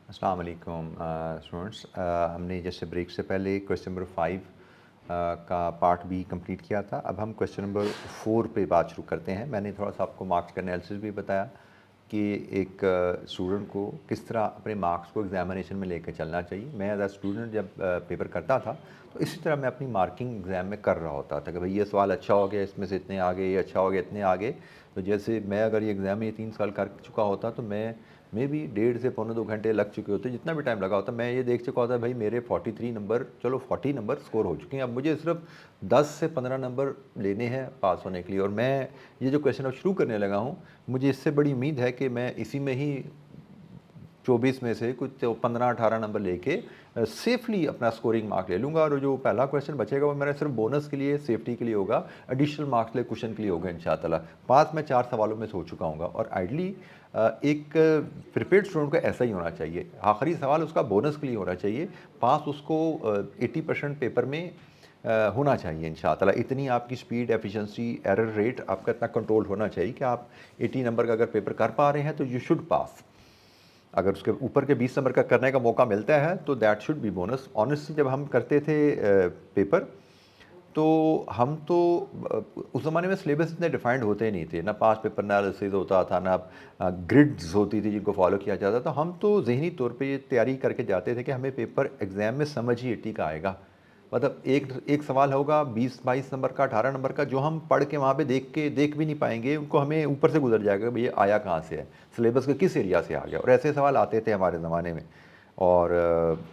अस्सलाम वालेकुम स्टूडेंट्स। हमने जैसे ब्रेक से पहले क्वेश्चन नंबर 5 का पार्ट भी कंप्लीट किया था। अब हम क्वेश्चन नंबर 4 पे बात शुरू करते हैं। मैंने थोड़ा सा आपको मार्क्स का एनालिसिस भी बताया कि एक स्टूडेंट को किस तरह अपने मार्क्स को एग्जामिनेशन में लेकर चलना चाहिए। मैं एज अ स्टूडेंट जब पेपर करता था तो इसी तरह मैं अपनी मार्किंग एग्ज़ाम में कर रहा होता था कि भाई ये सवाल अच्छा हो गया, इसमें से इतने आ गए, ये अच्छा हो गया, इतने आ गए। तो जैसे मैं अगर ये एग्ज़ाम ये 3 साल कर चुका होता तो मैं भी 1.5 से पौने 2 घंटे लग चुके होते, जितना भी टाइम लगा होता मैं ये देख चुका होता भाई मेरे 43 नंबर, चलो 40 नंबर स्कोर हो चुके हैं, अब मुझे सिर्फ 10 से 15 नंबर लेने हैं पास होने के लिए। और मैं ये जो क्वेश्चन अब शुरू करने लगा हूँ, मुझे इससे बड़ी उम्मीद है कि मैं इसी में ही 24 में से कुछ तो 15-18 नंबर लेके सेफली अपना स्कोरिंग मार्क ले लूँगा। और जो पहला क्वेश्चन बचेगा वो मेरा सिर्फ बोनस के लिए, सेफ्टी के लिए होगा, एडिशनल मार्क्स लिए क्वेश्चन के लिए होगा इंशाअल्लाह। पास मैं 4 सवालों में हो चुका हूँगा और आइडली एक प्रिपेयर्ड स्टूडेंट का ऐसा ही होना चाहिए। आखिरी सवाल उसका बोनस के लिए होना चाहिए। पास उसको 80% पेपर में होना चाहिए इंशाअल्लाह। इतनी आपकी स्पीड, एफिशिएंसी, एरर रेट आपका इतना कंट्रोल होना चाहिए कि आप 80 नंबर का अगर पेपर कर पा रहे हैं तो यू शुड पास। अगर उसके ऊपर के 20 नंबर का करने का मौका मिलता है तो that should be bonus. Honestly जब हम करते थे पेपर, तो हम तो उस ज़माने में सिलेबस इतने डिफाइंड होते ही नहीं थे, ना पास पेपर एनालिसिस होता था, ना ग्रिड्स होती थी जिनको फॉलो किया जाता था। हम तो ज़हनी तौर पे ये तैयारी करके जाते थे कि हमें पेपर एग्ज़ाम में समझ ही 80 का आएगा। मतलब एक एक सवाल होगा 20-22 नंबर का, 18 नंबर का, जो हम पढ़ के वहाँ पे देख भी नहीं पाएंगे, उनको हमें ऊपर से गुजर जाएगा भाई ये आया कहाँ से है, सिलेबस के किस एरिया से आ गया। और ऐसे सवाल आते थे हमारे ज़माने में। और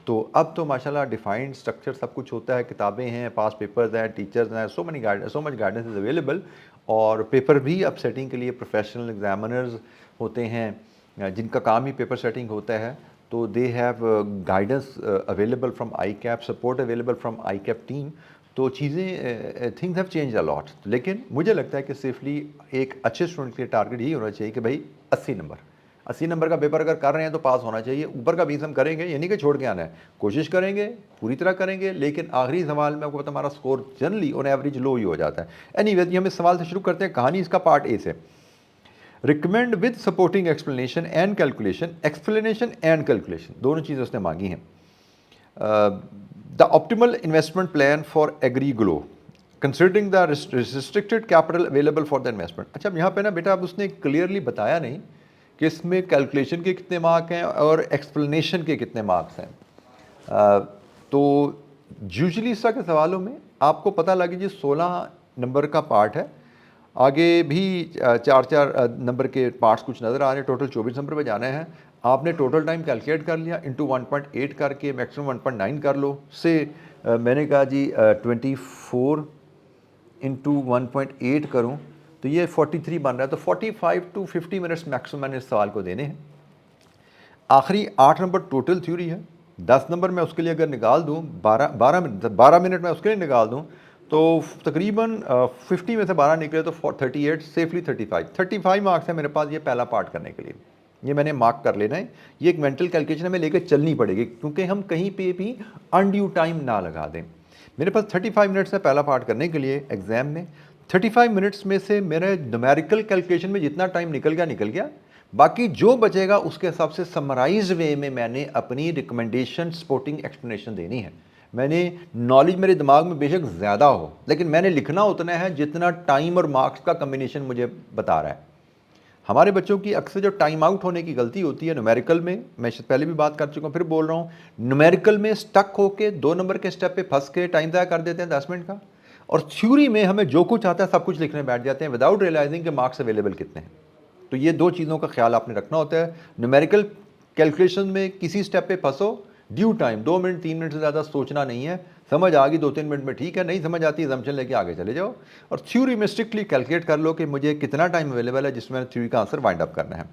तो अब तो माशाल्लाह डिफाइंड स्ट्रक्चर सब कुछ होता है, किताबें हैं, पास पेपर्स हैं, टीचर्स हैं, so much guidance is available. और पेपर भी अब सेटिंग के लिए प्रोफेशनल एग्जामिनर्स होते हैं जिनका काम ही पेपर सेटिंग होता है। तो they have guidance available from I cap, support available from I cap team. तो चीज़ें things have change a lot. लेकिन मुझे लगता है कि सेफली एक अच्छे स्टूडेंट के लिए टारगेट यही होना चाहिए कि भाई 80 नंबर का पेपर अगर कर रहे हैं तो पास होना चाहिए। ऊपर का 20 हम करेंगे, ये नहीं कि छोड़ के आना है, कोशिश करेंगे, पूरी तरह करेंगे, लेकिन आखिरी सवाल में आपको पता हमारा स्कोर जनरली ऑन एवरेज लो ही हो जाता है। एनीवेज हम इस सवाल से शुरू करते हैं। कहानी इसका पार्ट ए से, recommend with supporting explanation and calculation. Explanation and calculation दोनों चीज़ें उसने मांगी हैं। The optimal investment plan for agri glo considering the restricted capital available for the investment. अच्छा, अब यहाँ पे ना बेटा अब उसने क्लियरली बताया नहीं कि इसमें कैलकुलेशन के कितने मार्क हैं और एक्सप्लेनेशन के कितने मार्क्स हैं। तो यूजुअली इस तरह के सवालों में आपको पता लगे जी 16 नंबर का पार्ट है, आगे भी 4-4 नंबर के पार्ट्स कुछ नज़र आ रहे हैं, टोटल 24 नंबर पे जाना है। आपने टोटल टाइम कैलकुलेट कर लिया, इंटू 1.8 करके मैक्सिमम 1.9 कर लो। से मैंने कहा जी 24 इंटू 1.8 करूँ तो ये 43 बन रहा है। तो 45 टू 50 मिनट्स मैक्सिमम मैंने इस सवाल को देने हैं। आखिरी 8 नंबर टोटल थ्योरी है, 10 नंबर मैं उसके लिए अगर निकाल दूँ, 12 मिनट मैं उसके लिए निकाल दूँ तो तकरीबन 50 में से 12 निकले तो 38, सेफली 35 मार्क्स है मेरे पास ये पहला पार्ट करने के लिए। ये मैंने मार्क कर लेना है। ये एक मेंटल कैलकुलेशन हमें लेकर चलनी पड़ेगी क्योंकि हम कहीं पे भी अनड्यू टाइम ना लगा दें। मेरे पास 35 मिनट्स है पहला पार्ट करने के लिए एग्जाम में। 35 मिनट्स में से मेरे न्यूमेरिकल कैलकुलेशन में जितना टाइम निकल गया, बाकी जो बचेगा उसके हिसाब से समराइज वे में मैंने अपनी रिकमेंडेशन सपोर्टिंग एक्सप्लेनेशन देनी है। मैंने नॉलेज मेरे दिमाग में बेशक ज़्यादा हो, लेकिन मैंने लिखना उतना है जितना टाइम और मार्क्स का कम्बिनेशन मुझे बता रहा है। हमारे बच्चों की अक्सर जो टाइम आउट होने की गलती होती है न्यूमेरिकल में, मैं पहले भी बात कर चुका हूँ, फिर बोल रहा हूँ, न्यूमेरिकल में स्टक होके 2 नंबर के स्टेप पे फंस के टाइम ज़ाया कर देते हैं 10 मिनट का। और थ्योरी में हमें जो कुछ आता है सब कुछ लिखने बैठ जाते हैं विदाउट रियलाइजिंग के मार्क्स अवेलेबल कितने हैं। तो ये 2 चीज़ों का ख्याल आपने रखना होता है। न्यूमेरिकल कैलकुलेशन में किसी स्टेप पे फंसो, ड्यू टाइम 2 मिनट 3 मिनट से ज़्यादा सोचना नहीं है। समझ आ गई 2-3 मिनट में ठीक है, नहीं समझ आती जम्पशन लेके आगे चले जाओ। और थ्योरी में स्ट्रिक्टली कैलकुलेट कर लो कि मुझे कितना टाइम अवेलेबल है जिसमें थ्योरी का आंसर वाइंड अप करना है।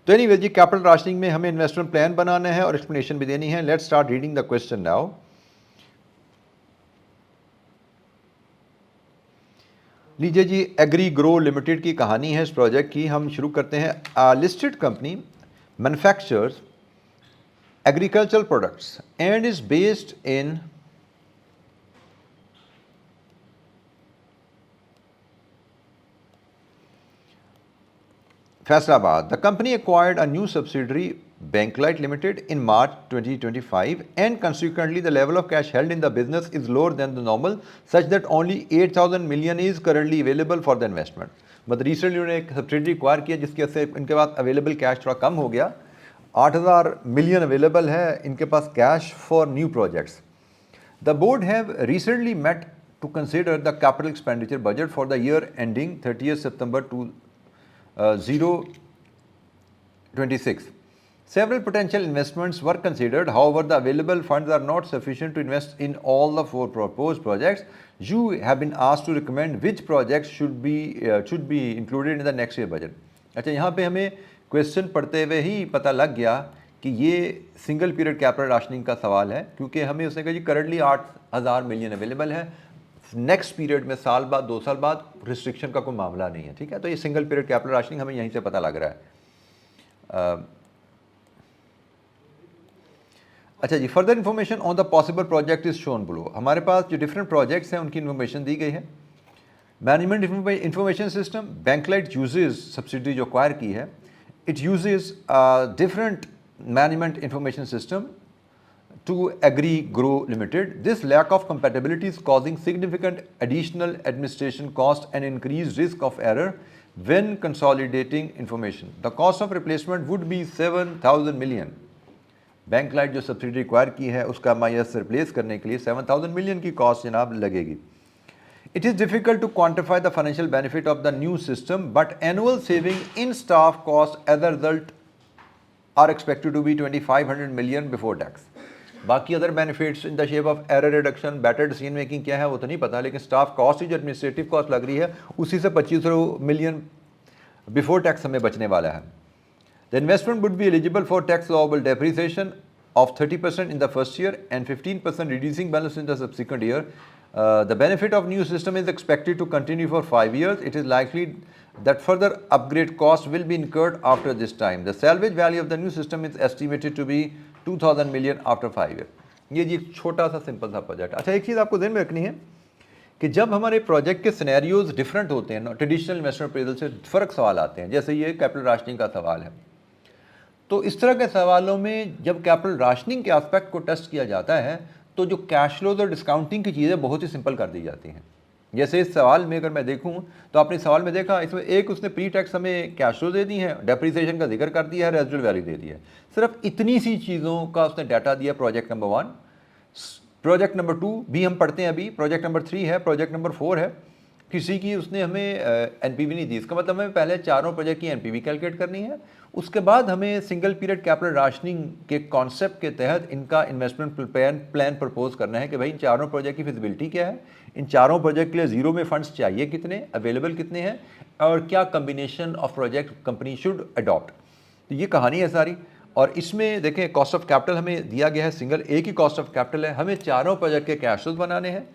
तो एनीवे जी, कैपिटल राशनिंग में हमें इन्वेस्टमेंट प्लान बनाना है और एक्सप्लेनेशन भी देनी है। Let's start reading the question now. लीजिए जी, एग्री ग्रो लिमिटेड की कहानी है इस प्रोजेक्ट की। हम शुरू करते हैं। Listed company manufactures agricultural products and is based in Faisalabad. The company acquired a new subsidiary, Banklight Limited, in March 2025, and consequently, the level of cash held in the business is lower than the normal, such that only 8,000 million is currently available for the investment. मतलब recently उन्होंने एक subsidiary acquire किया जिसके से इनके पास available cash थोड़ा कम हो गया. 8,000 मिलियन अवेलेबल है इनके पास cash for new projects. The board have recently met to consider the capital expenditure budget for the year ending 30th September 2026. Several potential investments were considered. However, the available funds are not sufficient to invest in all the 4 proposed projects. You have been asked to recommend which projects should be included in the next year budget. अच्छा, यहाँ पे हमें question पढ़ते हुए ही पता लग गया कि ये सिंगल पीरियड कैपिटल राशनिंग का सवाल है, क्योंकि हमें उसने कहा जी करंटली 8,000 मिलियन अवेलेबल है, नेक्स्ट पीरियड में साल बाद 2 साल बाद रिस्ट्रिक्शन का कोई मामला नहीं है. ठीक है, तो ये सिंगल पीरियड कैपिटल राशनिंग हमें यहीं से पता लग रहा है. अच्छा जी, further information on the possible project is shown below. हमारे पास जो डिफरेंट प्रोजेक्ट्स हैं उनकी इन्फॉर्मेशन दी गई है. Management information system, Banklight uses subsidy जो एक्वायर की है, it uses different management information system to Agri Grow Limited. This lack of compatibility is causing significant additional administration cost and increased risk of error when consolidating information. The cost of replacement would be 7,000 million. Banklight जो subsidy acquire की है उसका MIS replace करने के लिए 7,000 million की cost जनाब लगेगी. It is difficult to quantify the financial benefit of the new system, but annual saving in staff cost as a result are expected to be 2,500 million before tax. बाकी other benefits in the shape of error reduction, better decision making क्या है वो तो नहीं पता, लेकिन staff cost ही जो administrative cost लग रही है उसी से 2,500 मिलियन बिफोर टैक्स हमें बचने वाला है. The investment would be eligible for tax allowable depreciation of 30% in the first year and 15% reducing balance in the subsequent year. The benefit of new system is expected to continue for 5 years. It is likely that further upgrade costs will be incurred after this time. The salvage value of the new system is estimated to be 2,000 million after 5 years. ये जी एक छोटा सा simple सा project. अच्छा, एक चीज़ आपको ध्यान में रखनी है कि जब हमारे प्रोजेक्ट के सिनेरियोज डिफरेंट होते हैं, ट्रेडिशनल इन्वेस्टमेंट अप्रेजल से फ़र्क सवाल आते हैं, जैसे ये कैपिटल राशनिंग का सवाल है, तो इस तरह के सवालों में जब कैपिटल राशनिंग के एस्पेक्ट को टेस्ट किया जाता है तो जो कैश फ्लोज और डिस्काउंटिंग की चीज़ें बहुत ही सिंपल कर दी जाती हैं. जैसे इस सवाल में अगर मैं देखूं तो आपने सवाल में देखा इसमें एक उसने प्री टैक्स हमें कैश फ्लो दे दी है, डेप्रिसिएशन का जिक्र कर दिया है, रेजिडुअल वैल्यू दे दिया है. सिर्फ इतनी सी चीज़ों का उसने डाटा दिया प्रोजेक्ट नंबर 1. प्रोजेक्ट नंबर 2 भी हम पढ़ते हैं अभी, प्रोजेक्ट नंबर 3 है, प्रोजेक्ट नंबर 4 है. किसी की उसने हमें एनपीवी नहीं दी. इसका मतलब हमें पहले चारों प्रोजेक्ट की एनपीवी कैलकुलेट करनी है, उसके बाद हमें सिंगल पीरियड कैपिटल राशनिंग के कॉन्सेप्ट के तहत इनका इन्वेस्टमेंट प्लान प्रपोज करना है कि भाई इन चारों प्रोजेक्ट की फिजिबिलिटी क्या है, इन चारों प्रोजेक्ट के लिए ज़ीरो में फंड्स चाहिए कितने, अवेलेबल कितने हैं, और क्या combination of project company should adopt. तो ये कहानी है सारी. और इसमें देखें कॉस्ट ऑफ कैपिटल हमें दिया गया है, सिंगल एक ही कॉस्ट ऑफ कैपिटल है. हमें चारों प्रोजेक्ट के कैश फ्लोज बनाने हैं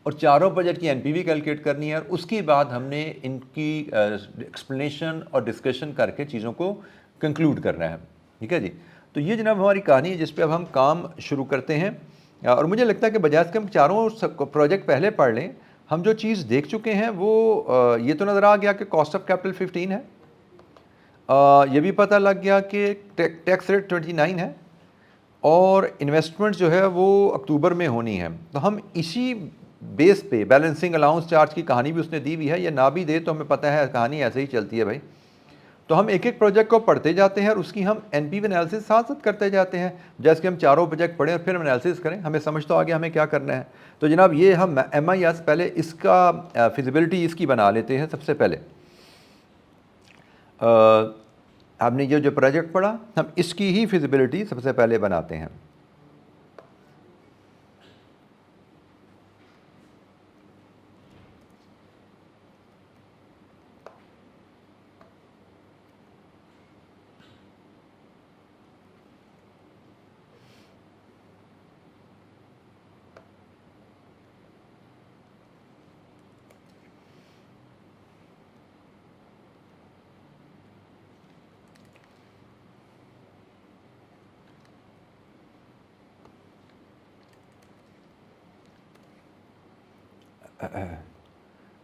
और चारों प्रोजेक्ट की एनपीवी कैलकुलेट करनी है, और उसके बाद हमने इनकी एक्सप्लेनेशन और डिस्कशन करके चीज़ों को कंक्लूड करना है. ठीक है जी. तो ये जनाब हमारी कहानी है जिस पे अब हम काम शुरू करते हैं. और मुझे लगता है कि बजाय कि हम चारों प्रोजेक्ट पहले पढ़ लें, हम जो चीज़ देख चुके हैं वो ये तो नज़र आ गया कि कॉस्ट ऑफ कैपिटल 15 है, ये भी पता लग गया कि टैक्स रेट 29 है, और इन्वेस्टमेंट जो है वो अक्टूबर में होनी है. तो हम इसी बेस पे बैलेंसिंग अलाउंस चार्ज की कहानी भी उसने दी हुई है, या ना भी दे तो हमें पता है कहानी ऐसे ही चलती है भाई. तो हम एक एक प्रोजेक्ट को पढ़ते जाते हैं और उसकी हम एनपीवी एनालिसिस साथ साथ करते जाते हैं. जैसे कि हम चारों प्रोजेक्ट पढ़ें और फिर हम एनालिसिस करें, हमें समझ तो आ गया हमें क्या करना है. तो जनाब ये हम MIS पहले इसका फिजिबिलिटी इसकी बना लेते हैं. सबसे पहले आपने ये जो प्रोजेक्ट पढ़ा, हम इसकी ही फिजिबिलिटी सबसे पहले बनाते हैं.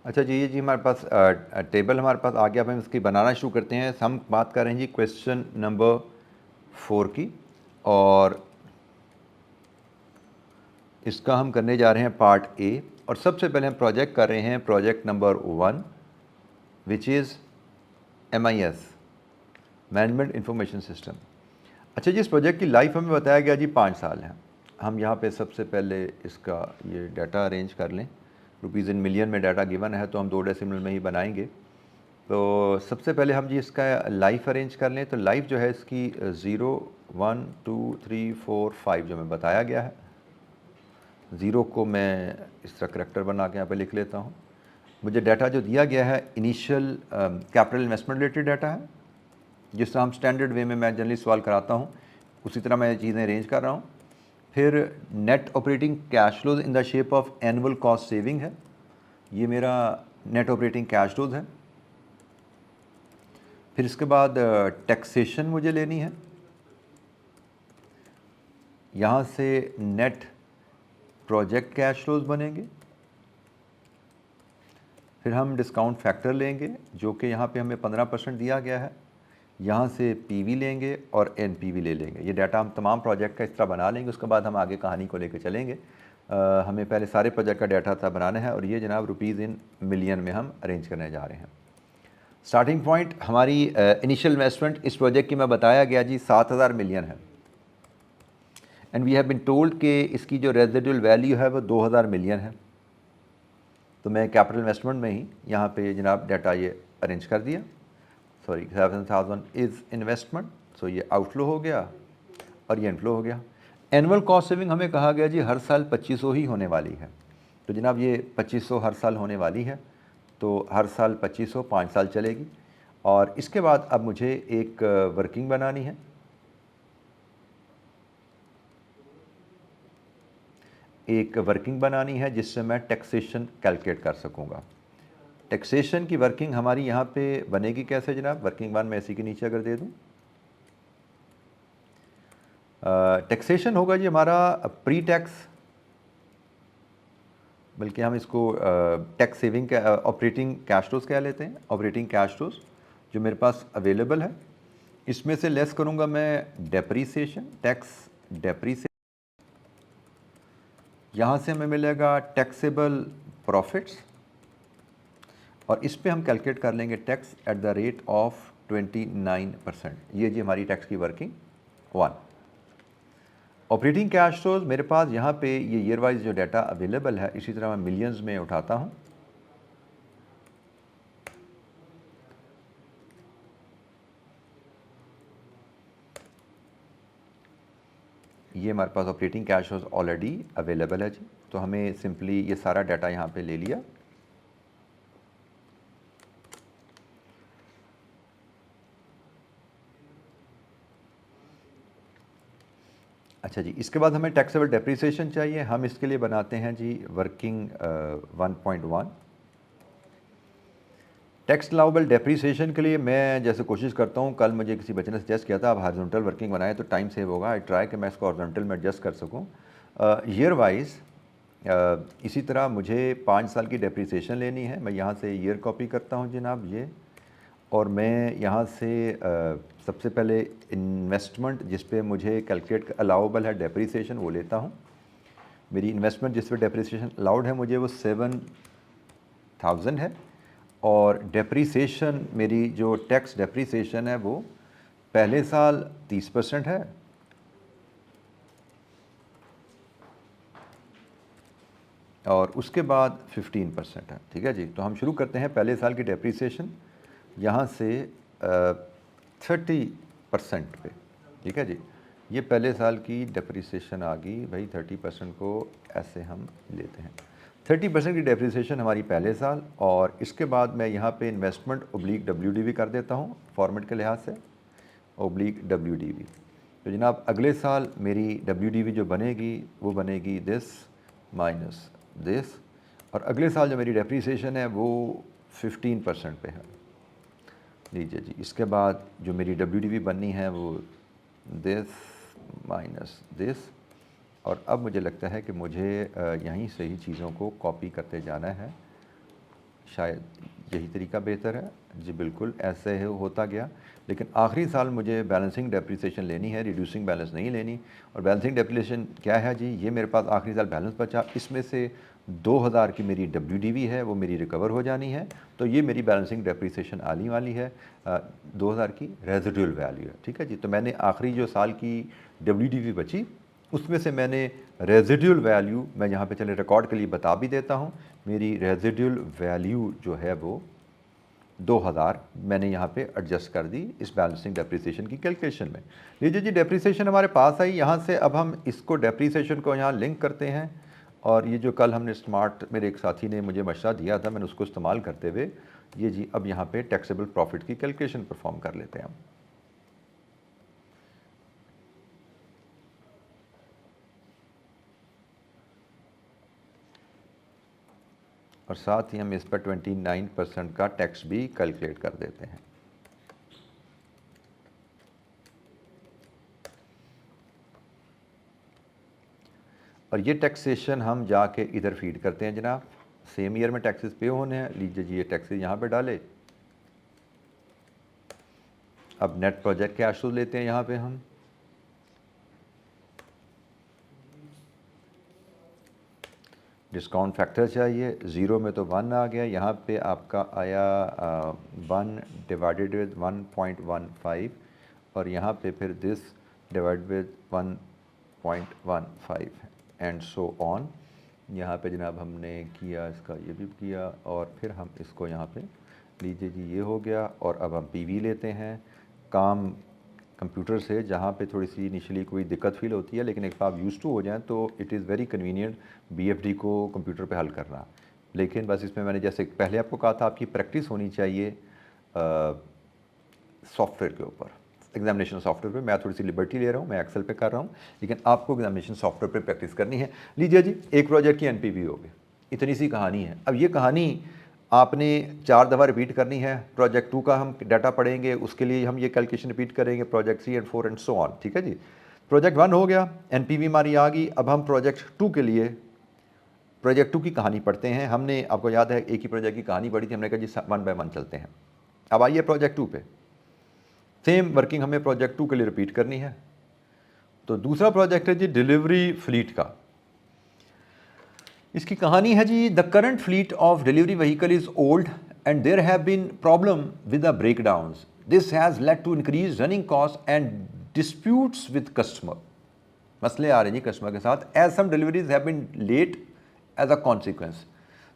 अच्छा जी, ये जी हमारे पास टेबल हमारे पास आ गया। अब हम इसकी बनाना शुरू करते हैं। हम बात कर रहे हैं जी क्वेश्चन नंबर 4 की, और इसका हम करने जा रहे हैं पार्ट ए। और सबसे पहले हम प्रोजेक्ट कर रहे हैं project number 1, which is MIS, management information system. अच्छा जी, इस प्रोजेक्ट की लाइफ हमें बताया गया जी 5 साल है। हम यहाँ पे सबसे पहले इसका ये डाटा अरेंज कर लें। रुपीज़ इन मिलियन में डाटा गिवन है, तो हम 2 डेसिमल में ही बनाएंगे। तो सबसे पहले हम जी इसका लाइफ अरेंज कर लें। तो लाइफ जो है इसकी 0, 1, 2, 3, 4, 5 जो हमें बताया गया है। 0 को मैं इस तरह करैक्टर बना के यहाँ पे लिख लेता हूँ। मुझे डाटा जो दिया गया है initial capital investment related data है, जिस तरह हम स्टैंडर्ड वे में मैं जनरली सवाल कराता हूँ उसी तरह मैं चीज़ें अरेंज कर रहा हूँ। फिर net operating cash flows in the shape of annual cost saving है, ये मेरा नेट ऑपरेटिंग कैश फ्लोज है। फिर इसके बाद टैक्सेशन मुझे लेनी है, यहाँ से नेट प्रोजेक्ट कैश फ्लोज बनेंगे। फिर हम डिस्काउंट फैक्टर लेंगे जो कि यहाँ पे हमें 15% दिया गया है, यहाँ से पीवी लेंगे और एनपीवी ले लेंगे। ये डाटा हम तमाम प्रोजेक्ट का इस तरह बना लेंगे, उसके बाद हम आगे कहानी को लेकर चलेंगे। हमें पहले सारे प्रोजेक्ट का डाटा था बनाना है, और ये जनाब रुपीज़ इन मिलियन में हम अरेंज करने जा रहे हैं। स्टार्टिंग पॉइंट हमारी इनिशियल इन्वेस्टमेंट इस प्रोजेक्ट की मैं बताया गया जी 7,000 मिलियन है, and we have been told कि इसकी जो रेजिडुअल वैल्यू है वो 2,000 मिलियन है। तो मैं कैपिटल इन्वेस्टमेंट में ही यहाँ पे जनाब डाटा ये अरेंज कर दिया। सॉरी, 7,000 इज़ इन्वेस्टमेंट, सो ये आउटफ्लो हो गया और ये इनफ्लो हो गया। एनुअल कॉस्ट सेविंग हमें कहा गया जी हर साल 2500 ही होने वाली है। तो जनाब ये 2500 हर साल होने वाली है, तो हर साल 2500 5 साल चलेगी। और इसके बाद अब मुझे एक वर्किंग बनानी है। एक वर्किंग बनानी है जिससे मैं टैक्सेशन कैलकुलेट कर सकूँगा। टैक्सेशन की वर्किंग हमारी यहाँ पे बनेगी कैसे जनाब? वर्किंग वन मैं इसी के नीचे अगर दे दूँ, टैक्सेशन होगा जी हमारा प्री टैक्स, बल्कि हम इसको टैक्स सेविंग का ऑपरेटिंग कैश फ्लोज कह लेते हैं। ऑपरेटिंग कैश फ्लोज जो मेरे पास अवेलेबल है, इसमें से लेस करूँगा मैं डेप्रीसिएशन, टैक्स डेप्रीसिएशन। यहाँ से हमें मिलेगा टैक्सेबल प्रॉफिट्स, और इस पे हम कैलकुलेट कर लेंगे tax at the rate of 29%। ये जी हमारी टैक्स की working one. Operating cash flows मेरे पास यहाँ पे ये ईयर वाइज जो डाटा अवेलेबल है, इसी तरह मैं मिलियंस में उठाता हूँ। ये हमारे पास operating cash flows already available है जी, तो हमें सिंपली ये सारा डाटा यहाँ पे ले लिया। अच्छा जी, इसके बाद हमें टैक्सेबल डेप्रिसिएशन चाहिए। हम इसके लिए बनाते हैं जी वर्किंग 1.1। टैक्स अलाउबल डेप्रिसिएशन के लिए मैं जैसे कोशिश करता हूँ, कल मुझे किसी बच्चे ने सजेस्ट किया था आप हॉरिजॉन्टल वर्किंग बनाएं तो टाइम सेव होगा। आई ट्राई कि मैं इसको हॉरिजॉन्टल में एडजस्ट कर सकूँ ईयर वाइज। इसी तरह मुझे 5 साल की डेप्रिसिएशन लेनी है। मैं यहाँ से ईयर कॉपी करता हूँ जनाब ये, और मैं यहाँ से सबसे पहले इन्वेस्टमेंट जिस पे मुझे कैलकुलेट अलाउबल है डेप्रिसिएशन वो लेता हूँ। मेरी इन्वेस्टमेंट जिस पे डेप्रिसिएशन अलाउड है मुझे वो 7,000 है, और डेप्रिसिएशन मेरी जो टैक्स डेप्रिसिएशन है वो पहले साल 30% है, और उसके बाद 15% है। ठीक है जी, तो हम शुरू करते हैं पहले साल की डेप्रिसिएशन यहाँ से 30% पे। ठीक है जी, ये पहले साल की डेप्रिसिएशन आ गई भाई। 30% को ऐसे हम लेते हैं। 30% की डेप्रिसिएशन हमारी पहले साल, और इसके बाद मैं यहाँ पे इन्वेस्टमेंट ओब्लिक WDV कर देता हूँ फॉर्मेट के लिहाज से, ओब्लिक WDV। तो जनाब अगले साल मेरी WDV जो बनेगी वो बनेगी दिस माइनस दिस, और अगले साल जो मेरी डेप्रिसिएशन है वो 15% पे है। लीजिए जी, इसके बाद जो मेरी WDV बननी है वो दिस माइनस दिस, और अब मुझे लगता है कि मुझे यहीं से ही चीज़ों को कॉपी करते जाना है। शायद यही तरीका बेहतर है जी, बिल्कुल ऐसे ही होता गया। लेकिन आखिरी साल मुझे बैलेंसिंग डेप्रिसिएशन लेनी है, रिड्यूसिंग बैलेंस नहीं लेनी। और बैलेंसिंग डेप्रिसिएशन क्या है जी, ये मेरे पास आखिरी साल बैलेंस बचा, इसमें से 2000 की मेरी WDV है, वो मेरी रिकवर हो जानी है। तो ये मेरी बैलेंसिंग डेप्रिसिएशन आने वाली है, 2000 की रेजिडुअल वैल्यू है, ठीक है जी। तो मैंने आखिरी जो साल की WDV बची, उसमें से मैंने रेजिडुअल वैल्यू, मैं यहाँ पे चले रिकॉर्ड के लिए बता भी देता हूँ, मेरी रेजिडुअल वैल्यू जो है वो 2000 मैंने यहाँ पे एडजस्ट कर दी इस बैलेंसिंग डेप्रिसिएशन की कैलकुलेशन में। लीजिए जी, डेप्रिसिएशन हमारे पास आई, यहाँ से अब हम इसको डेप्रिसिएशन को यहाँ लिंक करते हैं। और ये जो कल हमने स्मार्ट, मेरे एक साथी ने मुझे मशवरा दिया था, मैंने उसको इस्तेमाल करते हुए ये जी अब यहाँ पे टैक्सेबल प्रॉफिट की कैलकुलेशन परफॉर्म कर लेते हैं हम। और साथ ही हम इस पर 29% का टैक्स भी कैलकुलेट कर देते हैं। और ये टैक्सेशन हम जाके इधर फीड करते हैं जनाब, सेम ईयर में टैक्सेस पे होने हैं। लीजिए जी, ये टैक्सेस यहाँ पे डाले। अब नेट प्रोजेक्ट कैश फ्लो लेते हैं यहाँ पे हम, डिस्काउंट फैक्टर चाहिए, 0 में तो 1 आ गया, यहाँ पे आपका आया 1 डिवाइडेड विद 1.15, और यहाँ पे फिर this divide with 1.15 and so on. यहाँ पे जनाब हमने किया, इसका ये भी किया, और फिर हम इसको यहाँ पे लीजिए जी, ये हो गया। और अब हम PV लेते हैं काम कंप्यूटर से, जहाँ पे थोड़ी सी इनिशियली कोई दिक्कत फील होती है, लेकिन एक बार आप यूज़ टू हो जाएं तो it is very convenient BFD को कंप्यूटर पे हल करना। लेकिन बस इसमें मैंने जैसे पहले आपको कहा था, आपकी प्रैक्टिस होनी चाहिए सॉफ्टवेयर के ऊपर, एग्जामिनेशन सॉफ्टवेयर पे। मैं थोड़ी सी लिबर्टी ले रहा हूँ, मैं एक्सेल पे कर रहा हूँ, लेकिन आपको एग्जामिनेशन सॉफ्टवेयर पे प्रैक्टिस करनी है। लीजिए जी, एक प्रोजेक्ट की NPV हो गई, इतनी सी कहानी है। अब ये कहानी आपने 4 दफ़ा रिपीट करनी है। प्रोजेक्ट 2 का हम डाटा पढ़ेंगे, उसके लिए हम ये कैलकुलेशन रिपीट करेंगे, project 3 and 4 and so on, ठीक है जी। प्रोजेक्ट 1 हो गया, NPV हमारी आ गई। अब हम प्रोजेक्ट 2 के लिए प्रोजेक्ट 2 की कहानी पढ़ते हैं। हमने, आपको याद है, एक ही प्रोजेक्ट की कहानी पढ़ी थी, हमने कहा जी 1 बाय 1 चलते हैं। अब आइए प्रोजेक्ट 2 पे, सेम वर्किंग हमें प्रोजेक्ट 2 के लिए रिपीट करनी है। तो दूसरा प्रोजेक्ट है जी डिलीवरी फ्लीट का। इसकी कहानी है जी, the current fleet of delivery vehicle is old and there have been problem with the breakdowns. This has led to increase running cost and disputes with customer. मसले आ रहे हैं जी कस्टमर के साथ, as some deliveries have been late as a consequence.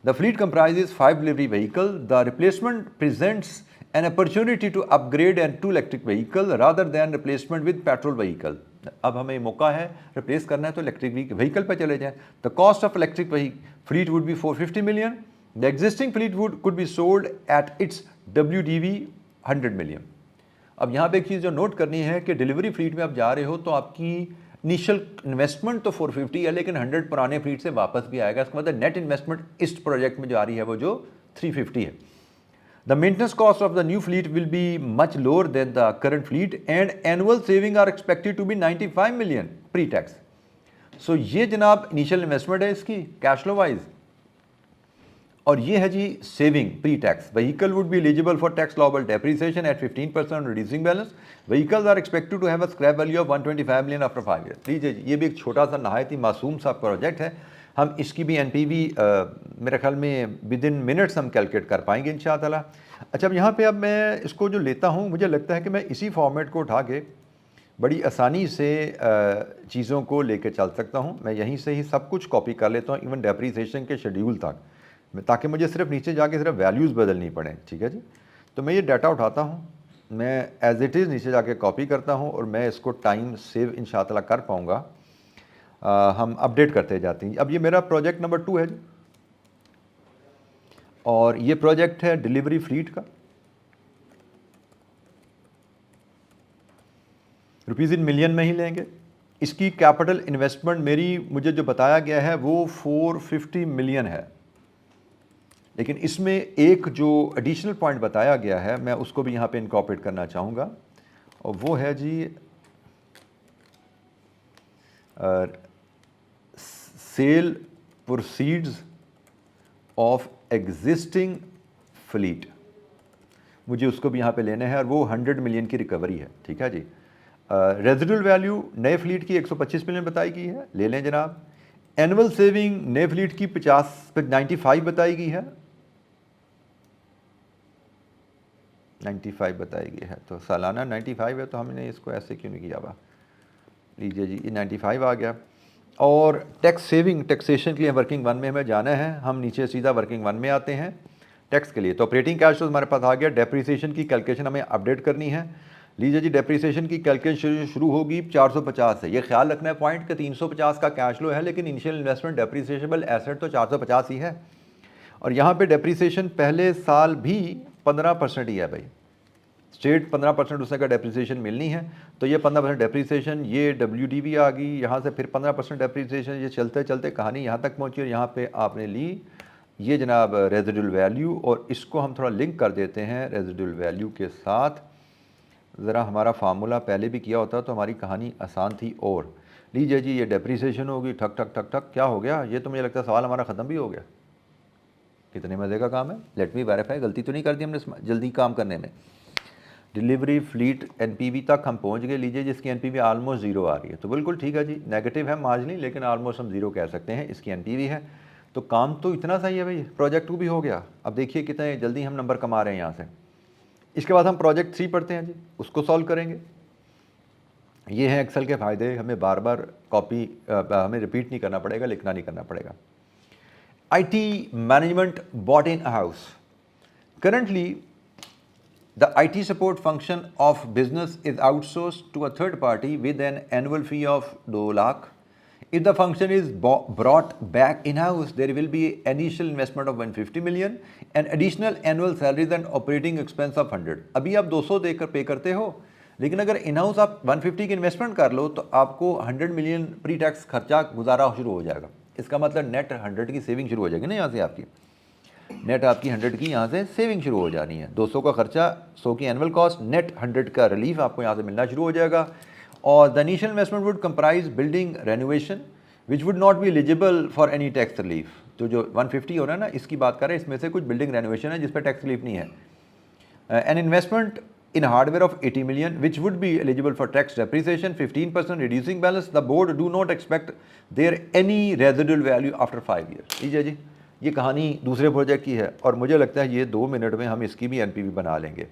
The fleet comprises 5 delivery vehicles. The replacement presents an opportunity to upgrade and to electric vehicle rather than replacement with petrol vehicle. अब हमें मौका है replace करना है तो electric vehicle पर चले जाएं। The cost of electric fleet would be 450 million. The existing fleet would could be sold at its WDV 100 million. अब यहाँ पे एक चीज़ जो नोट करनी है कि डिलीवरी फ्लीट में आप जा रहे हो तो आपकी इनिशियल इन्वेस्टमेंट तो 450 है, लेकिन 100 पुराने फ्लीट से वापस भी आएगा। इसका मतलब नेट इन्वेस्टमेंट इस प्रोजेक्ट में जो आ रही है वो जो 350 है। The maintenance cost of the new fleet will be much lower than the current fleet and annual saving are expected to be 95 million pre tax. So ये जनाब इनिशियल इन्वेस्टमेंट है इसकी कैश फ्लो वाइज, और ये है जी saving pre tax. Vehicle would be eligible for tax allowable depreciation at 15% reducing balance. Vehicles are expected to have a scrap value of 125 million after 5 years। लीजिए ये भी एक छोटा सा नहायत ही मासूम सा प्रोजेक्ट है। हम इसकी भी NPV मेरे ख्याल में विद इन मिनट्स हम कैलकुलेट कर पाएंगे इंशाअल्लाह। अच्छा, अब यहाँ पे अब मैं इसको जो लेता हूँ, मुझे लगता है कि मैं इसी फॉर्मेट को उठा के बड़ी आसानी से चीज़ों को लेके चल सकता हूँ। मैं यहीं से ही सब कुछ कॉपी कर लेता हूँ, इवन डेप्रिसिएशन के शेड्यूल तक, ताकि मुझे सिर्फ नीचे जाके सिर्फ वैल्यूज़ बदलनी पड़े, ठीक है जी। तो मैं ये डाटा उठाता हूँ, मैं एज इट इज़ नीचे जाके कॉपी करता हूँ, और मैं इसको टाइम सेव इंशाअल्लाह कर पाऊँगा। हम अपडेट करते जाते हैं। अब ये मेरा प्रोजेक्ट नंबर 2 है जी, और ये प्रोजेक्ट है डिलीवरी फ्लीट का। रुपीज़ इन मिलियन में ही लेंगे। इसकी कैपिटल इन्वेस्टमेंट मेरी, मुझे जो बताया गया है वो 450 million है, लेकिन इसमें एक जो एडिशनल पॉइंट बताया गया है मैं उसको भी यहाँ पे इनकॉर्पोरेट करना चाहूँगा, और वो है जी sale proceeds of existing fleet, मुझे उसको भी यहाँ पे लेना है और वो 100 मिलियन की रिकवरी है, ठीक है जी। रेजिडुअल वैल्यू नए फ्लीट की 125 मिलियन बताई गई है, ले लें जनाब। एनुअल सेविंग नए फ्लीट की 95 बताई गई है, 95 बताई गई है, तो सालाना 95 है, तो हमने इसको ऐसे क्यों नहीं किया हुआ। लीजिए जी, ये 95 आ गया। और टैक्स सेविंग, टैक्सेशन के लिए वर्किंग वन में हमें जाना है, हम नीचे सीधा वर्किंग वन में आते हैं टैक्स के लिए। तो ऑपरेटिंग कैश फ्लो हमारे पास आ गया, डेप्रिसिएशन की कैलकुलेशन हमें अपडेट करनी है। लीजिए जी, डेप्रिसिएशन की कैलकुलेशन शुरू होगी 450 से। ये ख्याल रखना है पॉइंट कि 350 का कैश फ्लो है, लेकिन इनिशियल इन्वेस्टमेंट डेप्रिसिएबल एसेट तो 450 ही है। और यहाँ पे डेप्रिसिएशन पहले साल भी 15% ही है भाई, स्टेट 15% उसने का डेप्रिसिएशन मिलनी है, तो ये 15% डेप्रिसिएशन, ये WDV आ गई, यहाँ से फिर 15% डेप्रिसिएशन, ये चलते चलते कहानी यहाँ तक पहुँची। और यहाँ पे आपने ली ये जनाब रेजिडुअल वैल्यू, और इसको हम थोड़ा लिंक कर देते हैं रेजिडुअल वैल्यू के साथ। ज़रा हमारा फार्मूला पहले भी किया होता तो हमारी कहानी आसान थी। और लीजिए जी, ये डेप्रिसिएशन होगी, ठक ठक ठक ठक, क्या हो गया, ये तो मुझे लगता है सवाल हमारा ख़त्म भी हो गया। कितने मज़े का काम है, लेट मी वेरीफाई, गलती तो नहीं कर दी हमने जल्दी काम करने में। डिलीवरी फ्लीट NPV तक हम पहुंच गए। लीजिए जिसकी NPV ऑलमोस्ट ज़ीरो आ रही है, तो बिल्कुल ठीक है जी, नेगेटिव है मार्जिनली, लेकिन ऑलमोस्ट हम ज़ीरो कह सकते हैं, इसकी NPV है। तो काम तो इतना सही है भाई, प्रोजेक्ट 2 भी हो गया। अब देखिए कितने जल्दी हम नंबर कमा रहे हैं यहाँ से। इसके बाद हम प्रोजेक्ट 3 पढ़ते हैं जी, उसको सॉल्व करेंगे। ये है एक्सेल के फ़ायदे, हमें बार बार कॉपी हमें रिपीट नहीं करना पड़ेगा, लिखना नहीं करना पड़ेगा। IT management bought in house. Currently the IT support function of business is outsourced to a third party with an annual fee of 2 lakh. If the function is brought back in-house, there will be initial investment of 150 million and additional annual salaries and operating expense of 100. अभी आप 200 देकर पे करते हो, लेकिन अगर in-house आप 150 की इन्वेस्टमेंट कर लो तो आपको 100 मिलियन प्री टैक्स खर्चा गुजारा शुरू हो जाएगा। इसका मतलब नेट 100 की सेविंग शुरू हो जाएगी ना यहाँ से, आपकी नेट आपकी 100 की यहाँ से सेविंग शुरू हो जानी है। 200 का खर्चा, 100 की एनुअल कॉस्ट, नेट 100 का रिलीफ आपको यहाँ से मिलना शुरू हो जाएगा। और the initial investment would comprise building renovation which would not be eligible for any tax relief. तो जो 150 हो रहा है ना, इसकी बात कर रहे हैं, इसमें से कुछ बिल्डिंग रेनोवेशन है जिस पर टैक्स रिलीफ नहीं है। An investment in hardware of 80 million which would be eligible for tax depreciation, 15% reducing balance. The board do not expect there any residual value after 5 years. लीजिए जी, ये कहानी दूसरे प्रोजेक्ट की है, और मुझे लगता है ये 2 मिनट में हम इसकी भी NPV बना लेंगे।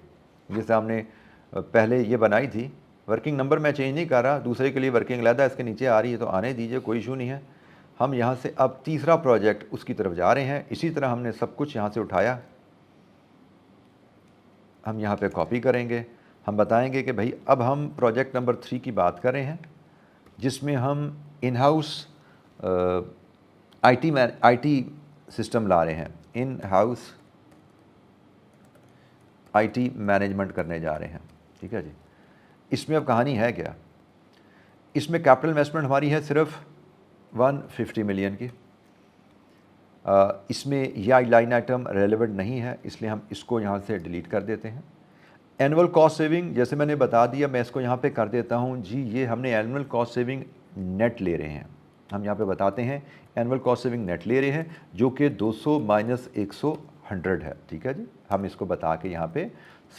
जैसे हमने पहले ये बनाई थी, वर्किंग नंबर मैं चेंज नहीं कर रहा, दूसरे के लिए वर्किंग अलग इसके नीचे आ रही है, तो आने दीजिए, कोई इशू नहीं है। हम यहाँ से अब तीसरा प्रोजेक्ट उसकी तरफ जा रहे हैं। इसी तरह हमने सब कुछ यहाँ से उठाया, हम यहाँ पे कॉपी करेंगे। हम बताएंगे कि भाई अब हम प्रोजेक्ट नंबर 3 की बात कर रहे हैं, जिसमें हम इन हाउस IT सिस्टम ला रहे हैं, इन हाउस IT मैनेजमेंट करने जा रहे हैं, ठीक है जी। इसमें अब कहानी है क्या, इसमें कैपिटल इन्वेस्टमेंट हमारी है सिर्फ 150 मिलियन की। इसमें यह लाइन आइटम रेलेवेंट नहीं है, इसलिए हम इसको यहाँ से डिलीट कर देते हैं। एनुअल कॉस्ट सेविंग जैसे मैंने बता दिया, मैं इसको यहाँ पे कर देता हूँ जी। ये हमने एनुअल कॉस्ट सेविंग नेट ले रहे हैं, हम यहाँ पे बताते हैं एनुअल कॉस्ट सेविंग नेट ले रहे हैं, जो कि 200 माइनस 100 100 है, ठीक है जी। हम इसको बता के यहाँ पे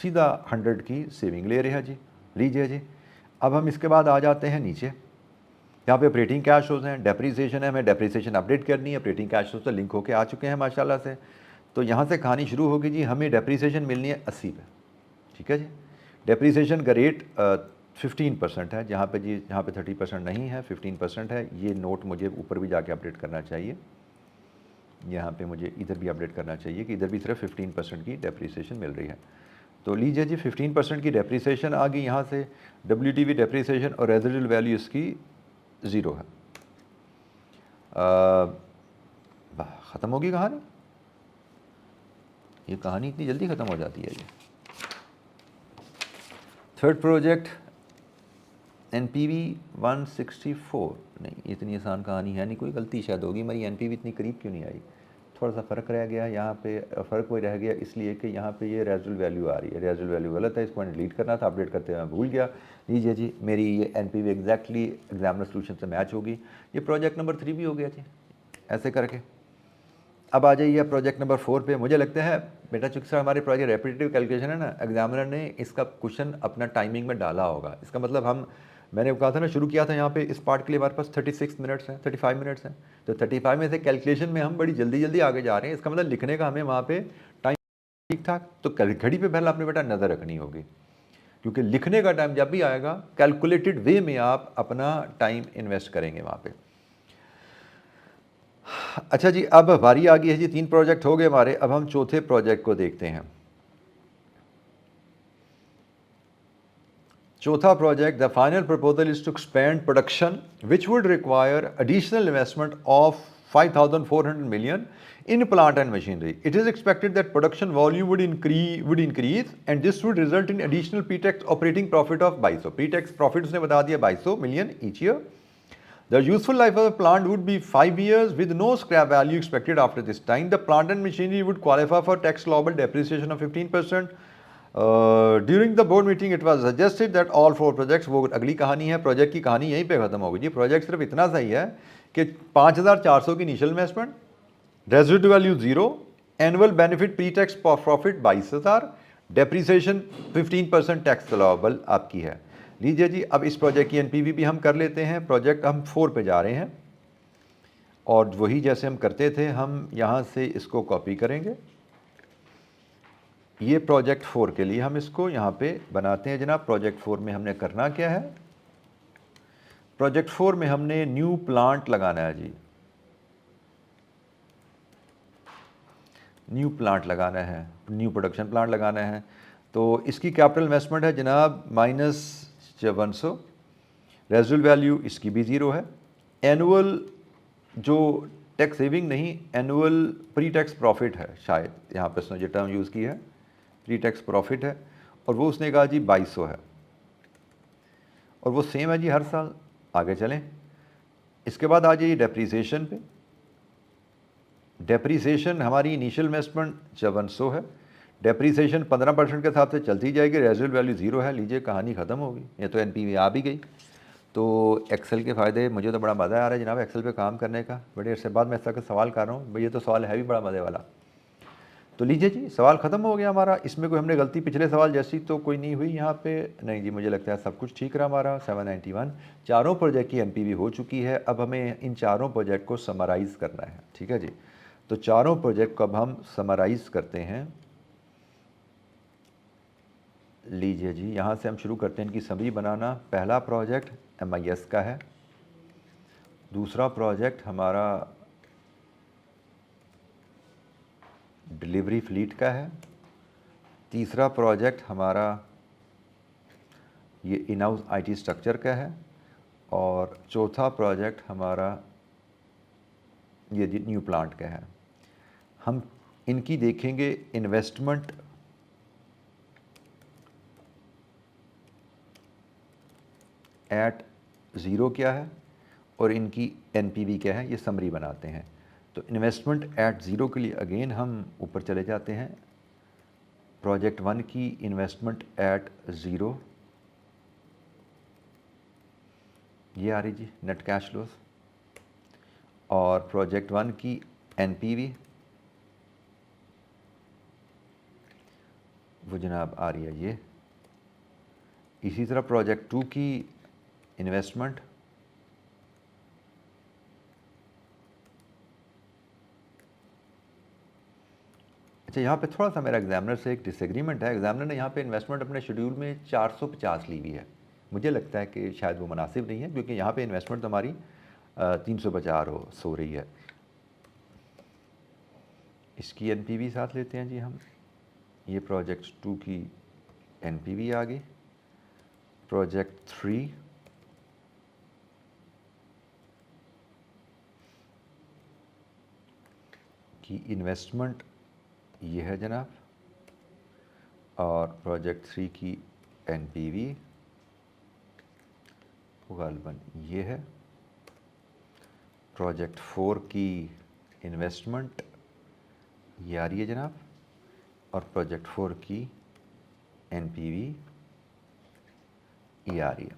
सीधा 100 की सेविंग ले रहे हैं जी। लीजिए जी, अब हम इसके बाद आ जाते हैं नीचे, यहाँ पे ऑपरेटिंग कैश फ्लोज हैं, डेप्रिसिएशन है, हमें डेप्रिसिएशन अपडेट करनी है। ऑपरेटिंग कैश फ्लोज से लिंक होके आ चुके हैं माशाल्लाह से। तो यहाँ से कहानी शुरू होगी जी, हमें डेप्रिसिएशन मिलनी है 80 पे, ठीक है जी। डेप्रिसिएशन का रेट 15% है, जहाँ पे जी, यहाँ पे 30% नहीं है, 15% है। ये नोट मुझे ऊपर भी जाके अपडेट करना चाहिए, यहाँ पे मुझे इधर भी अपडेट करना चाहिए कि इधर भी सिर्फ 15% की डेप्रिसिएशन मिल रही है। तो लीजिए जी, 15% की डेप्रिसिएशन आ गई यहाँ से। WDV डेप्रिसिएशन और रेजिडुअल वैल्यू इसकी 0 है। ख़त्म होगी कहानी, ये कहानी इतनी जल्दी ख़त्म हो जाती है ये। थर्ड प्रोजेक्ट NPV 164, नहीं इतनी आसान कहानी है नहीं, कोई गलती शायद होगी मेरी, NPV इतनी करीब क्यों नहीं आई, थोड़ा सा फ़र्क रह गया यहाँ पे। फ़र्क कोई रह गया इसलिए कि यहाँ पे ये रेजिडुअल वैल्यू आ रही है, रेजिडुअल वैल्यू गलत है, इसको मैंने डिलीट करना था, अपडेट करते हुए मैं भूल गया। लीजिए जी, मेरी ये NPV एग्जैक्टली एग्जामिनर सोल्यूशन से मैच होगी। ये प्रोजेक्ट नंबर 3 भी हो गया जी, ऐसे करके। अब आ जाइए प्रोजेक्ट नंबर 4 पे। मुझे लगता है बेटा चूंकि सर हमारे प्रोजेक्ट रेपिटेटिव कैलकुलेशन है ना, एग्जामिनर ने इसका क्वेश्चन अपना टाइमिंग में डाला होगा। इसका मतलब मैंने कहा था ना, शुरू किया था यहाँ पे इस पार्ट के लिए हमारे पास 36 मिनट्स हैं, 35 मिनट्स हैं। तो 35 में से कैलकुलेशन में हम बड़ी जल्दी जल्दी आगे जा रहे हैं। इसका मतलब लिखने का हमें वहाँ पे टाइम ठीक ठाक, तो घड़ी पे पहले आपने बेटा नज़र रखनी होगी, क्योंकि लिखने का टाइम जब भी आएगा कैलकुलेटेड वे में आप अपना टाइम इन्वेस्ट करेंगे वहाँ पे। अच्छा जी, अब बारी आ गई है जी, 3 प्रोजेक्ट हो गए हमारे। अब हम चौथे प्रोजेक्ट को देखते हैं। चौथा project, the final proposal is to expand production which would require additional investment of 5,400 million in plant and machinery. It is expected that production volume would increase and this would result in additional pre-tax operating profit of 2200. Pre-tax profit उसने बता दिया 2200 million each year. The useful life of the plant would be 5 years with no scrap value expected after this time. The plant and machinery would qualify for tax allowable depreciation of 15%. During the board meeting, it was suggested that all 4 projects, वो अगली कहानी है, project की कहानी यहीं पे खत्म होगी जी। प्रोजेक्ट सिर्फ इतना सही है कि 5,400 की initial investment, residual value 0, annual benefit pre tax profit 22,000, depreciation 15% tax allowable आपकी है। लीजिए जी, अब इस प्रोजेक्ट की एनपीवी भी हम कर लेते हैं। प्रोजेक्ट हम 4 पे जा रहे हैं और वही जैसे हम करते थे, हम यहाँ से इसको कॉपी करेंगे। ये प्रोजेक्ट 4 के लिए हम इसको यहाँ पे बनाते हैं जनाब। प्रोजेक्ट 4 में हमने करना क्या है, प्रोजेक्ट 4 में हमने न्यू प्लांट लगाना है जी, न्यू प्लांट लगाना है, न्यू प्रोडक्शन प्लांट लगाना है। तो इसकी कैपिटल इन्वेस्टमेंट है जनाब -100, रेजिडुअल वैल्यू इसकी भी 0 है। एनुअल जो टैक्स सेविंग नहीं, एनुअल प्री टैक्स प्रॉफिट है, शायद यहाँ पर उसने जो टर्म यूज़ की है प्री टैक्स प्रॉफिट है, और वो उसने कहा जी 2200 है, और वो सेम है जी हर साल। आगे चलें, इसके बाद आ जाइए डेप्रीसिएशन पे। डेप्रीसिएशन हमारी इनिशियल इन्वेस्टमेंट 5400 है, डेप्रीसिएशन 15% के हिसाब से चलती जाएगी, रेजिडुअल वैल्यू 0 है। लीजिए कहानी ख़त्म होगी, ये तो एनपीवी आ भी गई। तो एक्सेल के फ़ायदे, मुझे तो बड़ा मज़ा आ रहा है जनाब एक्सेल पे काम करने का। बड़े अरसे बाद मैं इस तरह का सवाल कर रहा हूँ भाई, ये तो सवाल है भी बड़ा मज़े वाला। तो लीजिए जी, सवाल ख़त्म हो गया हमारा। इसमें कोई हमने गलती पिछले सवाल जैसी तो कोई नहीं हुई यहाँ पे, नहीं जी, मुझे लगता है सब कुछ ठीक रहा हमारा। 791 चारों प्रोजेक्ट की एनपीवी हो चुकी है। अब हमें इन चारों प्रोजेक्ट को समराइज़ करना है, ठीक है जी। तो चारों प्रोजेक्ट को अब हम समराइज़ करते हैं। लीजिए जी, यहाँ से हम शुरू करते हैं इनकी समरी बनाना। पहला प्रोजेक्ट MIS का है, दूसरा प्रोजेक्ट हमारा डिलीवरी फ्लीट का है, तीसरा प्रोजेक्ट हमारा ये इन हाउस IT स्ट्रक्चर का है, और चौथा प्रोजेक्ट हमारा ये न्यू प्लांट का है। हम इनकी देखेंगे इन्वेस्टमेंट एट 0 क्या है और इनकी एनपीवी क्या है, ये समरी बनाते हैं। तो इन्वेस्टमेंट एट 0 के लिए अगेन हम ऊपर चले जाते हैं। प्रोजेक्ट 1 की इन्वेस्टमेंट एट 0 ये आ रही जी नेट कैश फ्लोज, और प्रोजेक्ट 1 की एनपीवी वो जनाब आ रही है ये। इसी तरह प्रोजेक्ट 2 की इन्वेस्टमेंट अच्छा, यहाँ पे थोड़ा सा मेरा एग्जामिनर से एक डिसएग्रीमेंट है। एग्जामिनर ने यहाँ पे इन्वेस्टमेंट अपने शेड्यूल में 450 ली हुई है। मुझे लगता है कि शायद वो मुनासिब नहीं है, क्योंकि यहाँ पे इन्वेस्टमेंट तो हमारी 350 हो रही है। इसकी एनपीवी साथ लेते हैं जी हम। ये प्रोजेक्ट 2 की एनपीवी आ गई। प्रोजेक्ट 3 की इन्वेस्टमेंट ये है जनाब, और प्रोजेक्ट 3 की एनपीवी गालबन ये है। प्रोजेक्ट 4 की इन्वेस्टमेंट ये आ रही है जनाब, और प्रोजेक्ट 4 की एनपीवी ये आ रही है।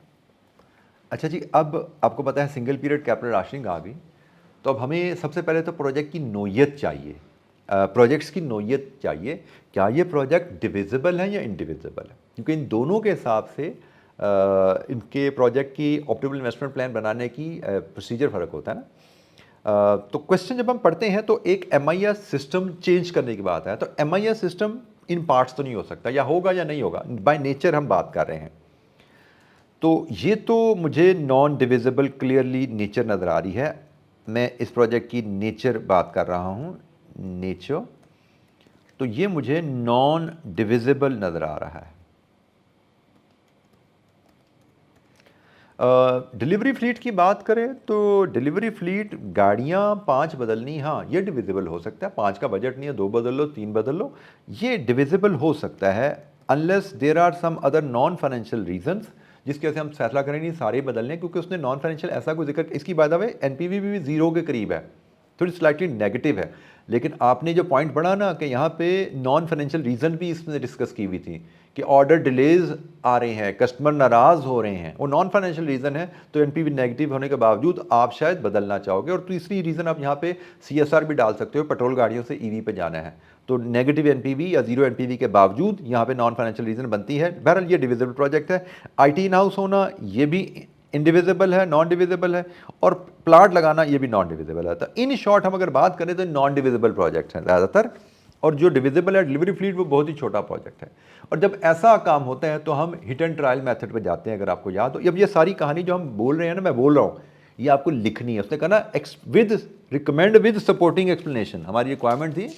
अच्छा जी, अब आपको पता है सिंगल पीरियड कैपिटल राशनिंग आ गई। तो अब हमें सबसे पहले तो प्रोजेक्ट की नोयत चाहिए, प्रोजेक्ट्स की नोयत चाहिए, क्या ये प्रोजेक्ट डिविजिबल है या इनडिविजिबल है, क्योंकि इन दोनों के हिसाब से इनके प्रोजेक्ट की ऑप्टिमल इन्वेस्टमेंट प्लान बनाने की प्रोसीजर फ़र्क होता है ना। तो क्वेश्चन जब हम पढ़ते हैं तो एक MIS सिस्टम चेंज करने की बात है, तो MIS सिस्टम इन पार्ट्स तो नहीं हो सकता, या होगा या नहीं होगा, बाय नेचर हम बात कर रहे हैं। तो ये तो मुझे नॉन डिविजिबल क्लियरली नेचर नज़र आ रही है। मैं इस प्रोजेक्ट की नेचर बात कर रहा हूँ, नेचर, तो ये मुझे नॉन डिविजिबल नज़र आ रहा है। डिलीवरी फ्लीट की बात करें तो डिलीवरी फ्लीट गाड़ियाँ 5 बदलनी, हाँ ये डिविजिबल हो सकता है, 5 का बजट नहीं है, 2 बदल लो 3 बदल लो, ये डिविजिबल हो सकता है, unless there are some other non financial reasons जिसके वजह से हम फैसला करें नहीं सारे बदलने, क्योंकि उसने नॉन फाइनेंशियल ऐसा कोई जिक्र, इसकी बात है NPV भी 0 के करीब है, थोड़ी स्लाइटली नेगेटिव है। लेकिन आपने जो पॉइंट पढ़ा ना कि यहाँ पे नॉन फाइनेंशियल रीज़न भी इसमें डिस्कस की हुई थी कि ऑर्डर डिलेज आ रहे हैं, कस्टमर नाराज़ हो रहे हैं, वो नॉन फाइनेंशियल रीज़न है, तो NPV नेगेटिव होने के बावजूद आप शायद बदलना चाहोगे। और तीसरी रीज़न आप यहाँ पे CSR भी डाल सकते हो, पेट्रोल गाड़ियों से EV पे जाना है, तो नेगेटिव NPV या 0 NPV के बावजूद यहाँ पे नॉन फाइनेंशियल रीज़न बनती है। बहरहाल ये डिविजिबल प्रोजेक्ट है। IT इन हाउस होना ये भी इंडिविजिबल है, नॉन डिविजिबल है, और प्लाट लगाना ये भी नॉन डिविजिबल है। तो इन शॉर्ट हम अगर बात करें तो नॉन डिविजिबल प्रोजेक्ट हैं ज़्यादातर, और जो डिविजिबल है डिलीवरी फ्लीट वो बहुत ही छोटा प्रोजेक्ट है। और जब ऐसा काम होता है तो हम हिट एंड ट्रायल मेथड पे जाते हैं। अगर आपको याद हो, अब ये सारी कहानी जो हम बोल रहे हैं ना, मैं बोल रहा हूँ, ये आपको लिखनी है। उसने कहा ना with recommend with supporting explanation, हमारी रिक्वायरमेंट थी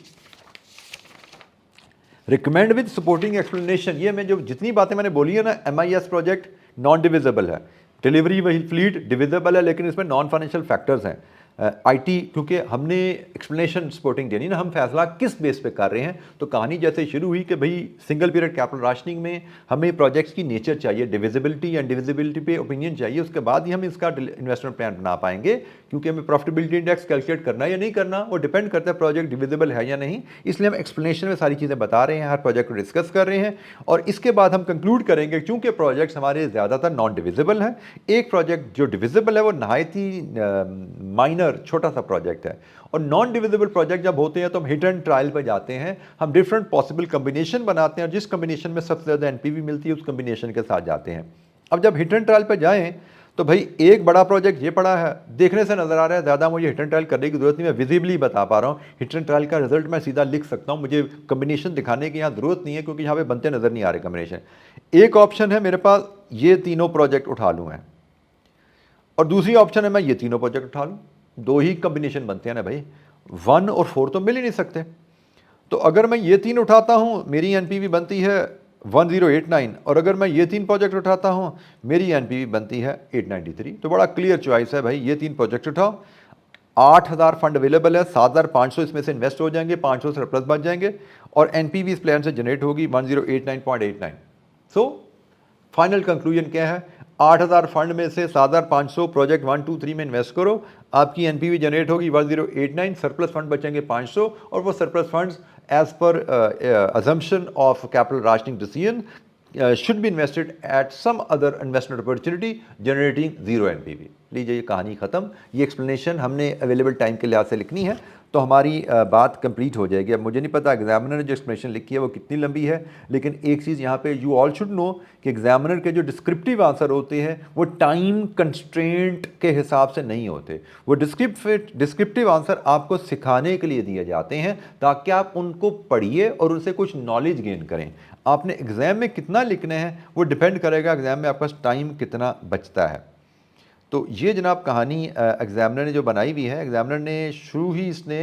रिकमेंड विद सपोर्टिंग एक्सप्लेनेशन। ये मैं जो जितनी बातें मैंने बोली है ना, MIS प्रोजेक्ट नॉन डिविजिबल है, डिलीवरी वही फ्लीट डिविजिबल है, लेकिन इसमें नॉन फाइनेंशियल फैक्टर्स हैं। IT क्योंकि हमने एक्सप्लेनेशन सपोर्टिंग देनी ना, हम फैसला किस बेस पे कर रहे हैं। तो कहानी जैसे शुरू हुई कि भाई सिंगल पीरियड कैपिटल राशनिंग में हमें प्रोजेक्ट्स की नेचर चाहिए, डिविजिबिलिटी या इंडिविजिबिलिटी पे ओपिनियन चाहिए, उसके बाद ही हम इसका इन्वेस्टमेंट प्लान बना पाएंगे, क्योंकि हमें प्रॉफिटेबिलिटी इंडेक्स कैलकुलेट करना या नहीं करना वो डिपेंड करता है प्रोजेक्ट डिविजिबल है या नहीं। इसलिए हम एक्सप्लेनेशन में सारी चीज़ें बता रहे हैं, हर प्रोजेक्ट को डिस्कस कर रहे हैं, और इसके बाद हम कंक्लूड करेंगे क्योंकि प्रोजेक्ट्स हमारे ज़्यादातर नॉन डिविजिबल हैं। एक प्रोजेक्ट जो डिविजिबल है वो नहायत ही माइनर छोटा सा प्रोजेक्ट है। और नॉन डिविजिबल प्रोजेक्ट जब होते हैं तो हम हिट एंड ट्रायल पे जाते हैं, हम डिफरेंट पॉसिबल कॉम्बिनेशन बनाते हैं, और जिस कॉम्बिनेशन में सबसे ज़्यादा NPV मिलती है उस कॉम्बिनेशन के साथ जाते हैं। अब जब हिट एंड ट्रायल पे जाएं तो भाई एक बड़ा प्रोजेक्ट ये पड़ा है, देखने से नज़र आ रहा है ज़्यादा मुझे हिट एंड ट्रायल करने की ज़रूरत नहीं, मैं विजिबली बता पा रहा हूँ। हिट एंड ट्रायल का रिजल्ट मैं सीधा लिख सकता हूँ, मुझे कॉम्बिनेशन दिखाने की यहाँ ज़रूरत नहीं है, क्योंकि यहाँ पे बनते नज़र नहीं आ रहे कॉम्बिनेशन। एक ऑप्शन है मेरे पास ये तीनों प्रोजेक्ट उठा लूँ मैं, और दूसरी ऑप्शन है मैं ये तीनों प्रोजेक्ट उठा लूँ। दो ही कॉम्बिनेशन बनते हैं ना भाई, 1 और 4 तो मिल ही नहीं सकते। तो अगर मैं ये तीन उठाता हूँ मेरी NPV बनती है 1089, और अगर मैं ये तीन प्रोजेक्ट उठाता हूँ मेरी NPV बनती है 893। तो बड़ा क्लियर चॉइस है भाई, ये तीन प्रोजेक्ट उठाओ। 8000 फंड अवेलेबल है, 7500 इसमें से इन्वेस्ट हो जाएंगे, 500 सरप्लस बच जाएंगे, और NPV इस प्लान से जनरेट होगी 1089.89। सो फाइनल कंक्लूजन क्या है, 8000 फंड में से 7500 प्रोजेक्ट 1, 2, 3 में इन्वेस्ट करो, आपकी NPV जनरेट होगी 1089, सरप्लस फंड बचेंगे 500, और वो surplus funds as per assumption of capital rationing decision should be invested at some other investment opportunity generating 0 NPV। लीजिए ये कहानी ख़त्म। ये एक्सप्लेनेशन हमने अवेलेबल टाइम के लिहाज से लिखनी है तो हमारी बात कंप्लीट हो जाएगी। अब मुझे नहीं पता एग्जामिनर ने जो एक्सप्लेनेशन लिखी है वो कितनी लंबी है, लेकिन एक चीज़ यहाँ पे यू ऑल शुड नो कि एग्जामिनर के जो डिस्क्रिप्टिव आंसर होते हैं वो टाइम कंस्ट्रेंट के हिसाब से नहीं होते। वो डिस्क्रिप्टिव आंसर आपको सिखाने के लिए दिए जाते हैं ताकि आप उनको पढ़िए और उनसे कुछ नॉलेज गेन करें। आपने एग्ज़ाम में कितना लिखना है वो डिपेंड करेगा एग्ज़ाम में आपका टाइम कितना बचता है। तो ये जनाब कहानी एग्जामिनर ने जो बनाई हुई है, एग्जामिनर ने शुरू ही इसने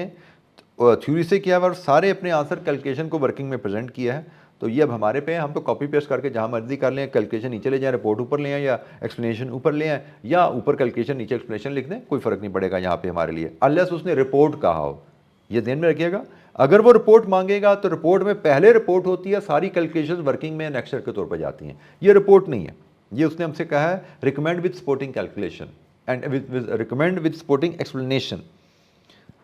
थ्योरी से किया और सारे अपने आंसर कैलकुलेशन को वर्किंग में प्रेजेंट किया है। तो ये अब हमारे पे है, हम तो कॉपी पेस्ट करके जहाँ मर्जी कर लें, कैलकुलेशन नीचे ले जाएं, रिपोर्ट ऊपर ले आएं, या एक्सप्लेनेशन ऊपर ले आएं, या ऊपर कैलकुलेशन नीचे एक्सप्लेनेशन लिख दें, कोई फ़र्क नहीं पड़ेगा यहाँ पे हमारे लिए, अनलेस उसने रिपोर्ट कहा हो। ये ध्यान में रखिएगा, अगर वो रिपोर्ट मांगेगा तो रिपोर्ट में पहले रिपोर्ट होती है, सारी कैलकुलेशन वर्किंग में नेक्स्ट के तौर पर जाती हैं। ये रिपोर्ट नहीं है, ये उसने हमसे कहा है recommend with supporting calculation and recommend with supporting explanation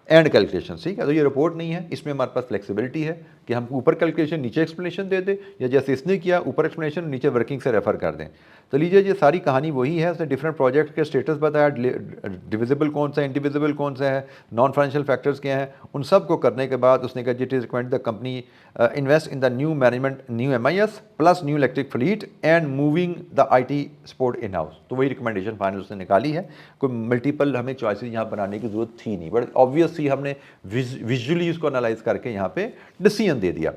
and calculation. ठीक है, तो ये रिपोर्ट नहीं है, इसमें हमारे पास फ्लेक्सिबिलिटी है। कि हम ऊपर कैलकुलेशन नीचे एक्सप्लेनेशन दे दें, या जैसे इसने किया ऊपर एक्सप्लेनेशन नीचे वर्किंग से रेफ़र कर दें। तो लीजिए ये सारी कहानी वही है, उसने डिफरेंट प्रोजेक्ट के स्टेटस बताया, डिविजिबल कौन सा है, इंडिविजिबल कौन सा है, नॉन फाइनेंशियल फैक्टर्स क्या हैं, उन सब को करने के बाद उसने कहा it is recommend the company invest in the new management, new MIS plus new electric fleet and moving the IT support in house. तो वही रिकमेंडेशन फाइनल उसने निकाली है। कोई मल्टीपल हमें चॉइसेस यहाँ बनाने की ज़रूरत थी नहीं, बट ऑब्वियसली हमने विजुअली उसको एनालाइज करके यहाँ पे डिसीजन दे दिया।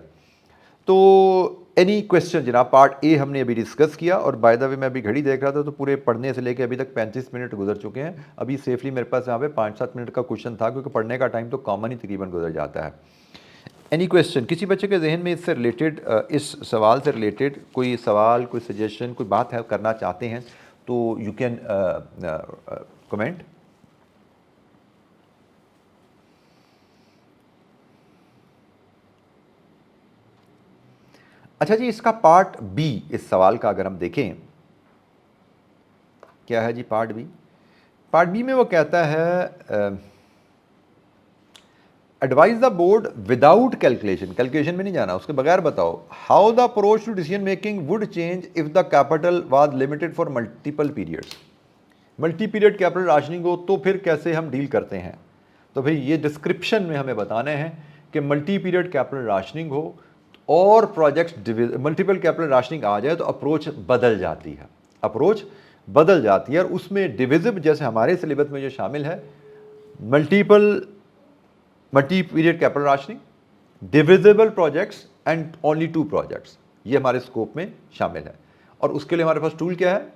तो एनी क्वेश्चन जनाब, पार्ट ए हमने अभी डिस्कस किया, और बाय द वे मैं अभी घड़ी देख रहा था तो पूरे पढ़ने से लेके अभी तक 35 मिनट गुजर चुके हैं। अभी सेफली मेरे पास यहाँ पे 5-7 मिनट का क्वेश्चन था, क्योंकि पढ़ने का टाइम तो कॉमन ही तकरीबन गुजर जाता है। एनी क्वेश्चन, किसी बच्चे के जहन में इससे रिलेटेड, इस सवाल से रिलेटेड कोई सवाल, कोई सजेशन, कोई बात है करना चाहते हैं तो यू कैन कमेंट। अच्छा जी, इसका पार्ट बी, इस सवाल का अगर हम देखें, क्या है जी पार्ट बी? पार्ट बी में वो कहता है advise the board without calculation, calculation में नहीं जाना, उसके बगैर बताओ how the approach to decision making would change if the capital was limited for multiple periods. Multi period capital rationing हो तो फिर कैसे हम डील करते हैं? तो भाई ये डिस्क्रिप्शन में हमें बताने हैं कि मल्टी पीरियड कैपिटल राशनिंग हो और प्रोजेक्ट मल्टीपल कैपिटल राशनिंग आ जाए तो अप्रोच बदल जाती है, अप्रोच बदल जाती है। और उसमें डिविजिबल, जैसे हमारे सिलेबस में जो शामिल है, multi period capital rationing, divisible projects and only 2 projects, ये हमारे स्कोप में शामिल है। और उसके लिए हमारे पास टूल क्या है?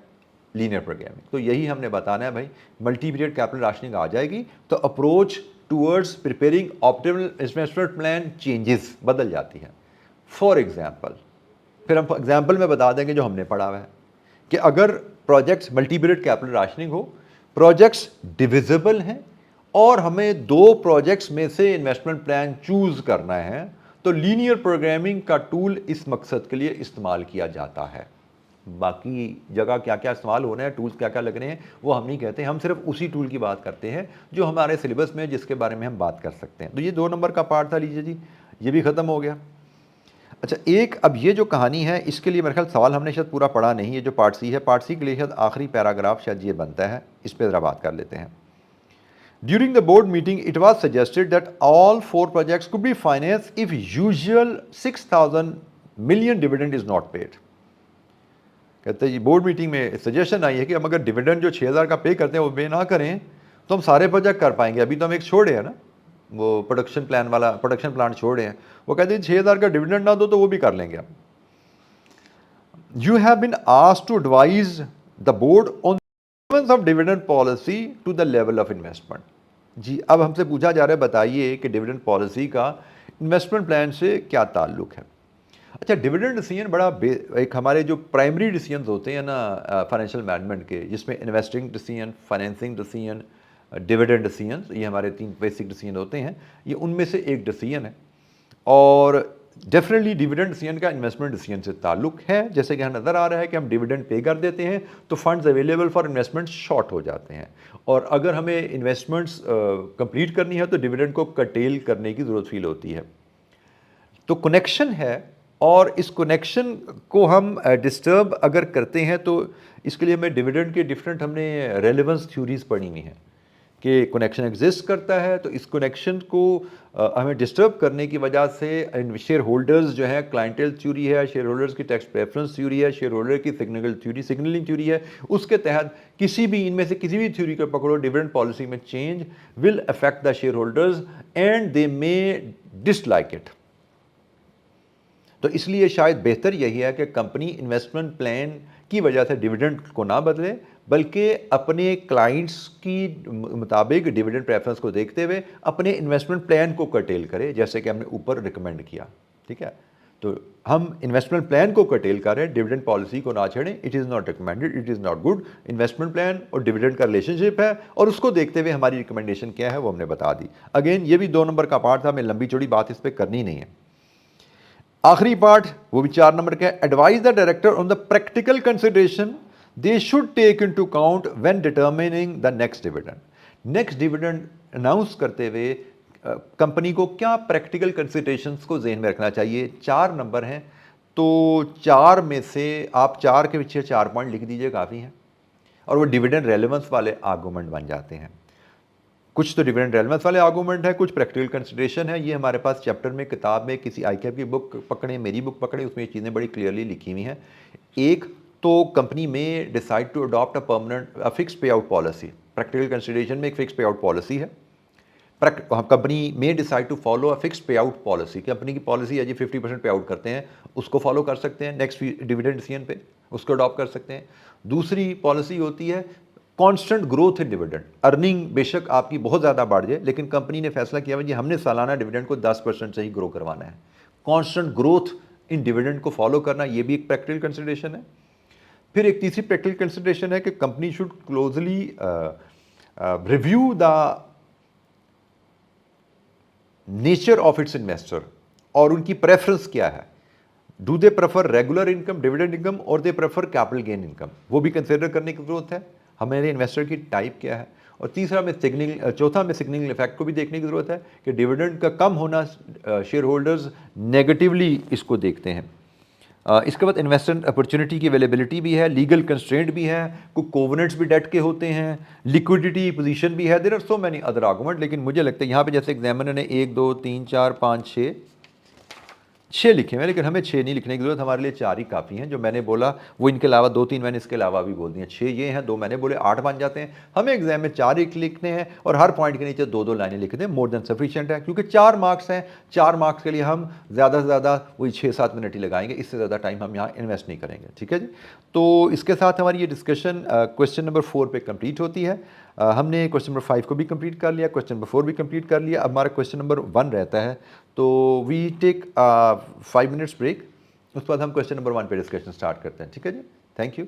Linear programming. तो यही हमने बताना है भाई, मल्टी पीरियड कैपिटल राशनिंग आ जाएगी तो approach towards preparing optimal investment plan changes, बदल जाती है। फॉर एग्जाम्पल, फिर हम एग्जाम्पल में बता देंगे जो हमने पढ़ा हुआ है कि अगर projects multi period capital rationing हो, प्रोजेक्ट्स डिविजिबल हैं और हमें 2 प्रोजेक्ट्स में से इन्वेस्टमेंट प्लान चूज करना है, तो लीनियर प्रोग्रामिंग का टूल इस मकसद के लिए इस्तेमाल किया जाता है। बाकी जगह क्या क्या इस्तेमाल हो रहे हैं, टूल्स क्या क्या लग रहे हैं, वो हम नहीं कहते, हम सिर्फ उसी टूल की बात करते हैं जो हमारे सिलेबस में, जिसके बारे में हम बात कर सकते हैं। तो ये 2 नंबर का पार्ट था, लीजिए जी, ये भी ख़त्म हो गया। अच्छा, एक अब ये जो कहानी है, इसके लिए मेरे ख्याल सवाल हमने शायद पूरा पढ़ा नहीं है, जो पार्ट सी है, पार्ट सी के लिए शायद आखिरी पैराग्राफ शायद ये बनता है, इस पर ज़रा बात कर लेते हैं। During the board meeting, it was suggested that all 4 projects could be financed if usual 6,000 million dividend is not paid. कहते हैं जी बोर्ड मीटिंग में सजेशन आई है कि हम अगर डिविडेंड जो 6,000 का पे करते हैं वो पे ना करें तो हम सारे प्रोजेक्ट कर पाएंगे। अभी तो हम एक छोड़े हैं ना, वो प्रोडक्शन प्लान वाला, प्रोडक्शन प्लांट छोड़े हैं, वो कहते हैं 6,000 का डिविडेंड ना दो तो वो भी कर लेंगे हम। You have been asked to advise the board on of dividend policy to the level of investment. जी, अब हमसे पूछा जा रहा है बताइए कि डिविडेंड पॉलिसी का इन्वेस्टमेंट प्लान से क्या ताल्लुक है। अच्छा, डिविडेंड डिसीजन बड़ा एक हमारे जो प्राइमरी डिसीजन होते हैं ना फाइनेंशियल मैनेजमेंट के, जिसमें investing decision, financing decision, dividend decision, ये हमारे 3 बेसिक डिसीजन होते हैं, ये उनमें से एक डिसीजन है। और डेफिनेटली डिविडेंड डिसीजन का इन्वेस्टमेंट डिसीजन से ताल्लुक है। जैसे कि नज़र आ रहा है कि हम डिविडेंड पे कर देते हैं तो funds available for investment short हो जाते हैं, और अगर हमें इन्वेस्टमेंट्स कंप्लीट करनी है तो डिविडेंड को कटेल करने की ज़रूरत फील होती है। तो कनेक्शन है, और इस कनेक्शन को हम डिस्टर्ब अगर करते हैं तो इसके लिए हमें डिविडेंड के डिफरेंट हमने रेलेवेंस थ्योरीज पढ़ी हुई हैं कि कनेक्शन एग्जिस्ट करता है। तो इस कनेक्शन को हमें डिस्टर्ब करने की वजह से शेयर होल्डर्स जो है, क्लाइंटेल थ्योरी है, शेयर होल्डर्स की टैक्स प्रेफरेंस थ्योरी है, शेयर होल्डर की सिग्नलिंग थ्योरी है, उसके तहत किसी भी इनमें से किसी भी थ्योरी को पकड़ो, डिविडेंड पॉलिसी में change will affect the share holders and they may dislike it. तो इसलिए शायद बेहतर यही है कि कंपनी इन्वेस्टमेंट प्लान की वजह से डिविडेंड को ना बदले, बल्कि अपने क्लाइंट्स की मुताबिक डिविडेंड प्रेफरेंस को देखते हुए अपने इन्वेस्टमेंट प्लान को कर्टेल करे, जैसे कि हमने ऊपर रिकमेंड किया। ठीक है, तो हम इन्वेस्टमेंट प्लान को कर्टेल करें, डिविडेंड पॉलिसी को ना छेड़ें। It is not recommended, it is not good. Investment plan और डिविडेंड का रिलेशनशिप है, और उसको देखते हुए हमारी रिकमेंडेशन क्या है वो हमने बता दी। अगेन ये भी 2 नंबर का पार्ट था, मैं लंबी चौड़ी बात इस पर करनी नहीं है। आखिरी पार्ट वो भी 4 नंबर का है, advise the director on the practical consideration they should take into account when determining the next dividend. Next dividend announce करते हुए कंपनी को क्या प्रैक्टिकल कंसिडरेशंस को जहन में रखना चाहिए। 4 नंबर हैं, तो 4 में से आप 4 के पीछे 4 पॉइंट लिख दीजिए, काफ़ी हैं, और वो डिविडेंड रेलेवेंस वाले आर्गूमेंट बन जाते हैं। कुछ तो डिविडेंड रेलेवेंस वाले आर्गूमेंट है, कुछ प्रैक्टिकल कंसिडरेशन है। ये हमारे पास चैप्टर में, किताब में, किसी ICAP की बुक पकड़े, मेरी बुक पकड़े, उसमें ये चीज़ें बड़ी क्लियरली लिखी हुई हैं। एक तो कंपनी में decide to adopt a fix pay out policy. Practical consideration में एक फिक्स पे आउट पॉलिसी है। कंपनी में decide to follow a fix pay out policy. Company की पॉलिसी है जी 50% पे आउट करते हैं, उसको फॉलो कर सकते हैं नेक्स्ट डिविडेंड डिसीजन पे, उसको अडॉप्ट कर सकते हैं। दूसरी पॉलिसी होती है constant growth in dividend. Earning बेशक आपकी बहुत ज़्यादा बढ़ जाए, लेकिन कंपनी ने फैसला किया जी हमने सालाना डिविडेंड को 10% से ही ग्रो करवाना है। कांस्टेंट ग्रोथ इन डिविडेंड को फॉलो करना, ये भी एक प्रैक्टिकल कंसिडरेशन है। फिर एक तीसरी प्रैक्टिकल कंसिडरेशन है कि company should closely review the nature of its investor, और उनकी प्रेफरेंस क्या है। Do they prefer regular income, dividend income, और they prefer capital gain income, वो भी कंसिडर करने की जरूरत है। हमारे इन्वेस्टर की टाइप क्या है। और चौथा में सिग्नलिंग इफेक्ट को भी देखने की जरूरत है कि डिविडेंड का कम होना शेयर होल्डर्स नेगेटिवली इसको देखते हैं। इसके बाद इन्वेस्टमेंट अपॉर्चुनिटी की अवेलेबिलिटी भी है, लीगल कंस्ट्रेंट भी है, कुछ कोवेनेंट्स भी डेट के होते हैं, लिक्विडिटी पोजीशन भी है। There are so many other argument, लेकिन मुझे लगता है यहाँ पे जैसे एग्जामिनर ने 1 2 3 4 5 6 लिखे हुए हैं, लेकिन हमें 6 नहीं लिखने की जरूरत, हमारे लिए 4 ही काफ़ी हैं। जो मैंने बोला वो इनके अलावा 2 3 मैंने इसके अलावा भी बोल दिए। 6 ये हैं, 2 मैंने बोले, 8 बन जाते हैं। हमें एग्जाम में 4 ही लिखने हैं, और हर पॉइंट के नीचे 2 लाइनें लिख दें, मोर देन सफिशिएंट है, क्योंकि 4 मार्क्स हैं। 4 मार्क्स के लिए हम ज़्यादा से ज़्यादा वही 6-7 मिनट ही लगाएंगे, इससे ज़्यादा टाइम हम यहाँ इन्वेस्ट नहीं करेंगे। ठीक है जी। तो इसके साथ हमारी ये डिस्कशन क्वेश्चन नंबर 4 पे कंप्लीट होती है। हमने क्वेश्चन नंबर 5 को भी कंप्लीट कर लिया, क्वेश्चन नंबर 4 भी कंप्लीट कर लिया। अब हमारा क्वेश्चन नंबर 1 रहता है, तो वी टेक 5 मिनट्स ब्रेक, उसके बाद हम क्वेश्चन नंबर 1 पे डिस्कशन स्टार्ट करते हैं। ठीक है जी, थैंक यू।